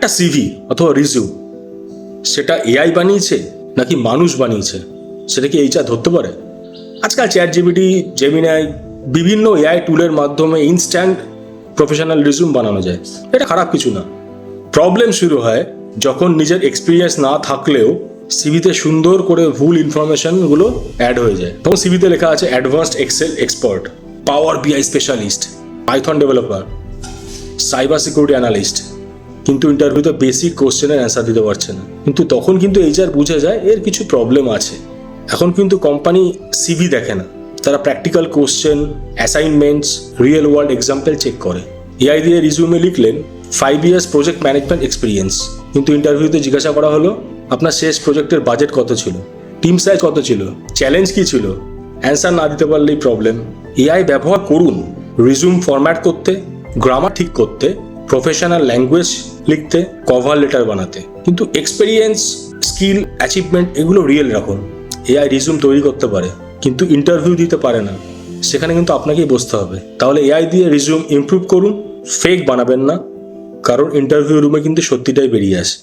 একটা সিভি অথবা রিজিউম সেটা এআই বানিয়েছে নাকি মানুষ বানিয়েছে সেটা কি এইচআর ধরতে পারে? আজকাল চ্যাটজিপিটি, জেমিনাই, বিভিন্ন এআই টুলের মাধ্যমে ইনস্ট্যান্ট প্রফেশনাল রিজিউম বানানো যায়। এটা খারাপ কিছু না। প্রবলেম শুরু হয় যখন নিজের এক্সপিরিয়েন্স না থাকলেও সিভিতে সুন্দর করে ভুল ইনফরমেশনগুলো অ্যাড হয়ে যায়। এবং সিভিতে লেখা আছে অ্যাডভান্সড এক্সেল এক্সপার্ট, পাওয়ার বিআই specialist, Python developer, cyber security analyst, কিন্তু ইন্টারভিউতে বেসিক কোশ্চেনের অ্যান্সার দিতে পারছে না। কিন্তু তখন কিন্তু এইচআর বুঝে যায় এর কিছু প্রবলেম আছে। এখন কিন্তু কোম্পানি সিভি দেখে না, তারা practical question, assignments, real world example check করে। এআই দিয়ে রিজিউমে লিখলেন 5 years প্রজেক্ট ম্যানেজমেন্ট এক্সপিরিয়েন্স, কিন্তু ইন্টারভিউতে জিজ্ঞাসা করা হলো আপনার শেষ প্রজেক্টের বাজেট কত ছিল, টিম সাইজ কত ছিল, চ্যালেঞ্জ কী ছিল। অ্যান্সার না দিতে পারলেই প্রবলেম। এআই ব্যবহার করুন রিজিউম ফরম্যাট করতে, গ্রামার ঠিক করতে, প্রফেশনাল ল্যাঙ্গুয়েজ লিখতে, কভার লেটার বানাতে, কিন্তু এক্সপেরিয়েন্স, স্কিল, অ্যাচিভমেন্ট এগুলো রিয়েল রাখুন। এআই রিজিউম তৈরি করতে পারে কিন্তু ইন্টারভিউ দিতে পারে না, সেখানে কিন্তু আপনাকেই বসতে হবে। তাহলে এআই দিয়ে রিজিউম ইমপ্রুভ করুন, ফেক বানাবেন না, কারণ ইন্টারভিউ রুমে কিন্তু সত্যিটাই বেরিয়ে আসে।